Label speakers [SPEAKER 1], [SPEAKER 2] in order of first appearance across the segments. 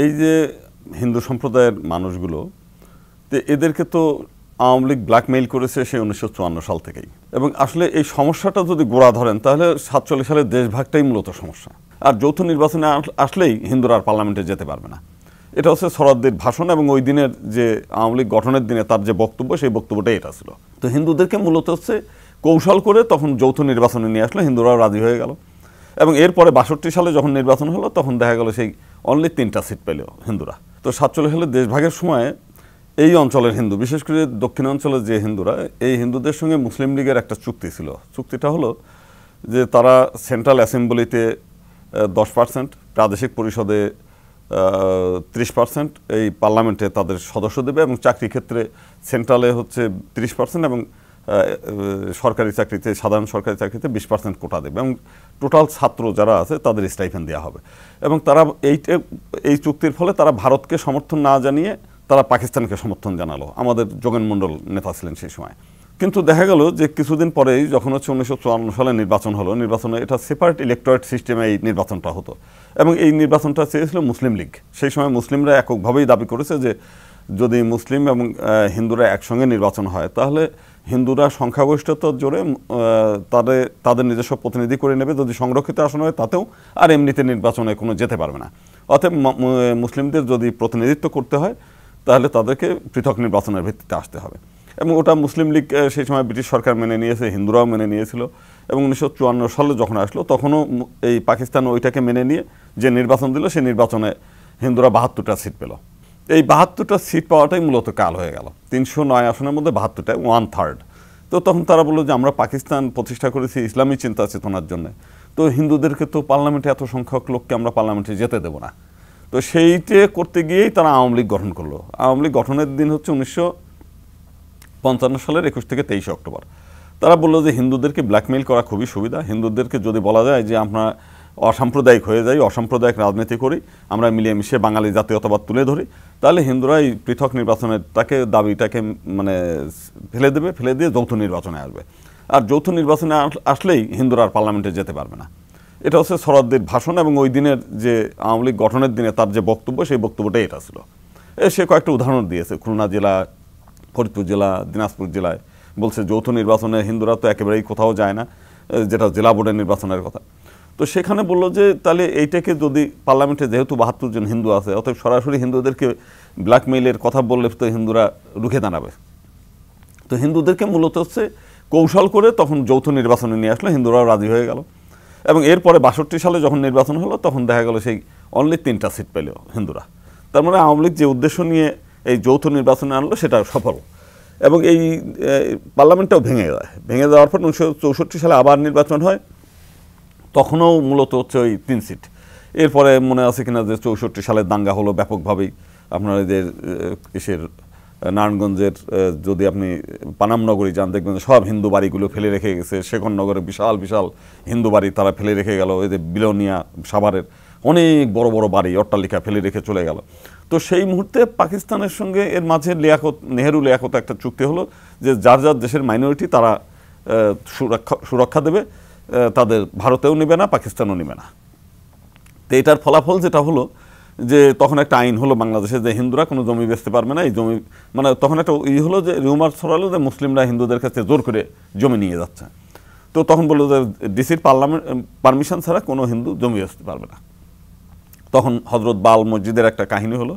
[SPEAKER 1] এই যে হিন্দু সম্প্রদায়ের মানুষগুলো, তো এদেরকে তো আওয়ামী লীগ ব্ল্যাকমেইল করেছে সেই 1954 সাল থেকেই। এবং আসলে এই সমস্যাটা যদি গোড়া ধরেন তাহলে 47 সালের দেশভাগটাই মূলত সমস্যা। আর যৌথ নির্বাচনে আসলেই হিন্দুরা আর পার্লামেন্টে যেতে পারবে না। এটা হচ্ছে সরাদ্দির ভাষণ এবং ওই দিনের যে আওয়ামী লীগ গঠনের দিনে তার যে বক্তব্য, সেই বক্তব্যটাই এটা ছিল। তো হিন্দুদেরকে মূলত হচ্ছে কৌশল করে তখন যৌথ নির্বাচনে নিয়ে আসলো, হিন্দুরাও রাজি হয়ে গেল। এবং এরপরে 62 সালে যখন নির্বাচন হলো তখন দেখা গেল সেই অনলি 3টা সিট পেল হিন্দুরা। তো 47 সালে দেশভাগের সময় এই অঞ্চলের হিন্দু, বিশেষ করে দক্ষিণাঞ্চলের যে হিন্দুরা, এই হিন্দুদের সঙ্গে মুসলিম লীগের একটা চুক্তি ছিল। চুক্তিটা হলো যে তারা সেন্ট্রাল অ্যাসেম্বলিতে 10%, প্রাদেশিক পরিষদে 30%, এই পার্লামেন্টে তাদের সদস্য দেবে, এবং চাকরি ক্ষেত্রে সেন্ট্রালে হচ্ছে 30% এবং সরকারি চাকরিতে, সাধারণ সরকারি চাকরিতে 20% কোটা দেবে, এবং টোটাল ছাত্র যারা আছে তাদের স্টাইপেন্ড দেওয়া হবে। এবং তারা এই চুক্তির ফলে তারা ভারতকে সমর্থন না জানিয়ে তারা পাকিস্তানকে সমর্থন জানালো। আমাদের যোগেন মণ্ডল নেতা ছিলেন সেই সময়। কিন্তু দেখা গেল যে কিছুদিন পরেই যখন হচ্ছে 1954 সালে নির্বাচন হলো, নির্বাচনে এটা সেপারেট ইলেকটোরেট সিস্টেমে এই নির্বাচনটা হতো, এবং এই নির্বাচনটা চেয়েছিল মুসলিম লীগ। সেই সময় মুসলিমরা এককভাবেই দাবি করেছে যে যদি মুসলিম এবং হিন্দুরা একসঙ্গে নির্বাচন হয় তাহলে হিন্দুরা সংখ্যাগরিষ্ঠতার জোরে তাদের নিজস্ব প্রতিনিধি করে নেবে, যদি সংরক্ষিত আসন হয় তাতেও, আর এমনিতে নির্বাচনে কোনো যেতে পারবে না। অতএব মুসলিমদের যদি প্রতিনিধিত্ব করতে হয় তাহলে তাদেরকে পৃথক নির্বাচনের ভিত্তিতে আসতে হবে। এবং ওটা মুসলিম লীগ সেই সময় ব্রিটিশ সরকার মেনে নিয়েছে, হিন্দুরাও মেনে নিয়েছিল। এবং 1954 সালে যখন আসলো তখনও এই পাকিস্তান ওইটাকে মেনে নিয়ে যে নির্বাচন দিল, সেই নির্বাচনে হিন্দুরা 72টা সিট পেল। এই 72টা সিট পাওয়াটাই মূলত কাল হয়ে গেল। 309 আসনের মধ্যে 72টায় 1/3। তো তখন তারা বললো যে আমরা পাকিস্তান প্রতিষ্ঠা করেছি ইসলামী চিন্তা চেতনার জন্য, তো হিন্দুদেরকে তো পার্লামেন্টে এত সংখ্যক লোককে আমরা পার্লামেন্টে যেতে দেবো না। তো সেইটে করতে গিয়েই তারা আওয়ামী লীগ গঠন করলো। আওয়ামী লীগ গঠনের দিন হচ্ছে 1955 সালের 21 থেকে 23 অক্টোবর। তারা বললো যে হিন্দুদেরকে ব্ল্যাকমেইল করা খুবই সুবিধা, হিন্দুদেরকে যদি বলা যায় যে আমরা অসাম্প্রদায়িক হয়ে যাই, অসাম্প্রদায়িক রাজনীতি করি, আমরা মিলিয়ে মিশিয়ে বাঙালি জাতীয়তাবাদ তুলে ধরি, তাহলে হিন্দুরা এই পৃথক নির্বাচনের দাবিটাকে মানে ফেলে দিয়ে যৌথ নির্বাচনে আসবে। আর যৌথ নির্বাচনে আসলেই হিন্দুরা আর পার্লামেন্টে যেতে পারবে না। এটা হচ্ছে সরাদ্দির ভাষণ এবং ওই দিনের যে আওয়ামী লীগ গঠনের দিনে তার যে বক্তব্য, সেই বক্তব্যটাই এটা ছিল। সে কয়েকটা উদাহরণ দিয়েছে, খুলনা জেলা, ফরিদপুর জেলা, দিনাজপুর জেলায় বলছে যৌথ নির্বাচনে হিন্দুরা তো একেবারেই কোথাও যায় না, যেটা জেলা বোর্ডের নির্বাচনের কথা। তো সেখানে বললো যে তাহলে এইটাকে যদি পার্লামেন্টে যেহেতু 72 জন হিন্দু আছে, অতএব সরাসরি হিন্দুদেরকে ব্ল্যাকমেইলের কথা বললে তো হিন্দুরা রুখে দাঁড়াবে। তো হিন্দুদেরকে মূলত হচ্ছে কৌশল করে তখন যৌথ নির্বাচনে নিয়ে আসলো, হিন্দুরাও রাজি হয়ে গেল। এবং এরপরে 62 সালে যখন নির্বাচন হলো তখন দেখা গেল সেই অনলি 3টা সিট পেল হিন্দুরা। তার মানে আওয়ামী লীগ যে উদ্দেশ্য নিয়ে এই যৌথ নির্বাচনে আনলো সেটা সফল। এবং এই পার্লামেন্টটাও ভেঙে যাওয়ার পর 1964 সালে আবার নির্বাচন হয়, তখনও মূলত হচ্ছে ওই 3 সিট। এরপরে মনে আছে কিনা যে 64 সালে দাঙ্গা হলো ব্যাপকভাবেই। আপনার এদের নারায়ণগঞ্জের যদি আপনি পানামনগরী যান, দেখবেন সব হিন্দু বাড়িগুলো ফেলে রেখে গেছে। শেখরনগরে বিশাল বিশাল হিন্দু বাড়ি তারা ফেলে রেখে গেল। এই যে বিলোনিয়া, সাভারের অনেক বড় বড় বাড়ি, অট্টালিকা ফেলে রেখে চলে গেল। তো সেই মুহূর্তে পাকিস্তানের সঙ্গে এর মাঝে নেহেরু লিয়াকত একটা চুক্তি হলো যে যার যার দেশের মাইনরিটি তারা সুরক্ষা দেবে, তাদের ভারতেও নেবে না, পাকিস্তানও নেবে না। তো এটার ফলাফল যেটা হলো যে তখন একটা আইন হলো বাংলাদেশে যে হিন্দুরা কোনো জমি বেচতে পারবে না। এই জমি মানে তখন একটা হলো যে রিউমার ছড়ালো যে মুসলিমরা হিন্দুদের কাছে জোর করে জমি নিয়ে যাচ্ছে। তো তখন বললো যে ডিসির পারমিশন ছাড়া কোনো হিন্দু জমি বেচতে পারবে না। তখন হজরত বাল মসজিদের একটা কাহিনী হলো,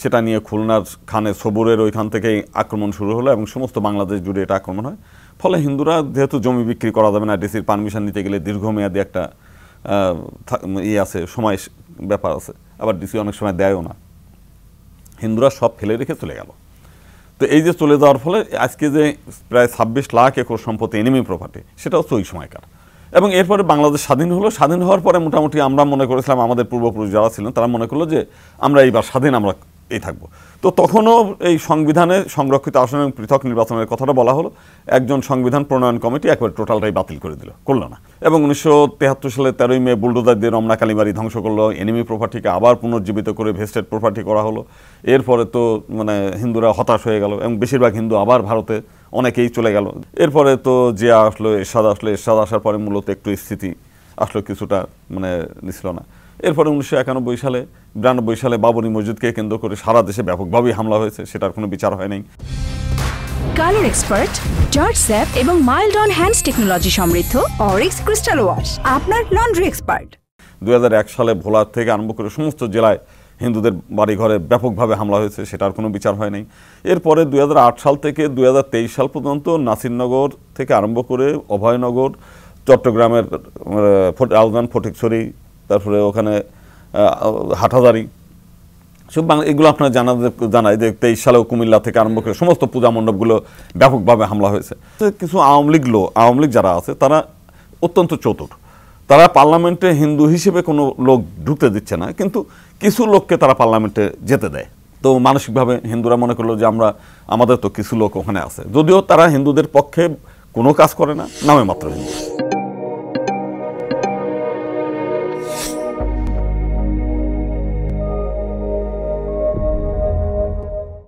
[SPEAKER 1] সেটা নিয়ে খুলনার খানে সবুরের ওইখান থেকেই আক্রমণ শুরু হলো এবং সমস্ত বাংলাদেশ জুড়ে এটা আক্রমণ হয়। ফলে হিন্দুরা যেহেতু জমি বিক্রি করা যাবে না, ডিসির পারমিশন নিতে গেলে দীর্ঘমেয়াদী একটা আছে, সময় ব্যাপার আছে, আবার ডিসি অনেক সময় দেয়ও না, হিন্দুরা সব ফেলে রেখে চলে গেল। তো এই যে চলে যাওয়ার ফলে আজকে যে প্রায় 26 লাখ একর সম্পত্তি এনিমি প্রপার্টি, সেটা হচ্ছে ওই সময়কার। এবং এরপরে বাংলাদেশ স্বাধীন হলো। স্বাধীন হওয়ার পরে মোটামুটি আমরা মনে করেছিলাম, আমাদের পূর্বপুরুষ যারা ছিলেন তারা মনে করলো যে আমরা এইবার স্বাধীন, আমরা এই থাকবো। তো তখনও এই সংবিধানে সংরক্ষিত আসন এবং পৃথক নির্বাচনের কথাটা বলা হলো। একজন সংবিধান প্রণয়ন কমিটি একবার টোটালটাই বাতিল করে করলো না। এবং 1973 সালে 13ই মে বুলডোজার দিয়ে রমনা কালীবাড়ি ধ্বংস করলো, এনিমি প্রপার্টিকে আবার পুনর্জীবিত করে ভেস্টেড প্রপার্টি করা হলো। এরপরে তো মানে হিন্দুরা হতাশ হয়ে গেল এবং বেশিরভাগ হিন্দু আবার ভারতে অনেকেই চলে গেল। এরপরে তো জিয়া আসলো, এরশাদ আসার পরে মূলত একটু স্থিতি আসলো, কিছুটা মানে নিছিল না। এরপরে 1991 সালে 92 সালে বাবরি মসজিদকে কেন্দ্র করে সারা দেশে ব্যাপকভাবেই হামলা হয়েছে, সেটার কোনো বিচার হয় নাই।
[SPEAKER 2] কালার এক্সপার্ট, জর্জ স্যাপ এবং মাইল্ড অন হ্যান্ডস টেকনোলজি সমৃদ্ধ অরিক্স ক্রিস্টাল ওয়াশ আপনার লন্ড্রি এক্সপার্ট।
[SPEAKER 1] 2001 সালে ভোলা থেকে আরম্ভ করে সমস্ত জেলায় হিন্দুদের বাড়িঘরে ব্যাপকভাবে হামলা হয়েছে, সেটার কোনো বিচার হয় নাই। এরপরে 2008 সাল থেকে 2023 সাল পর্যন্ত নাসিরনগর থেকে আরম্ভ করে অভয়নগর, চট্টগ্রামের আউজান, ফটিকছড়ি, তারপরে ওখানে হাটহাজারী, সব এগুলো আপনার জানাই যে 23 সালেও কুমিল্লা থেকে আরম্ভ করে সমস্ত পূজা মণ্ডপগুলো ব্যাপকভাবে হামলা হয়েছে। কিছু আওয়ামী লীগ যারা আছে তারা অত্যন্ত চতুর, তারা পার্লামেন্টে হিন্দু হিসেবে কোনো লোক ঢুকতে দিচ্ছে না, কিন্তু কিছু লোককে তারা পার্লামেন্টে যেতে দেয়। তো মানসিকভাবে হিন্দুরা মনে করলো যে আমাদের তো কিছু লোক ওখানে আছে, যদিও তারা হিন্দুদের পক্ষে কোনো কাজ করে না, নামে মাত্র হিন্দু।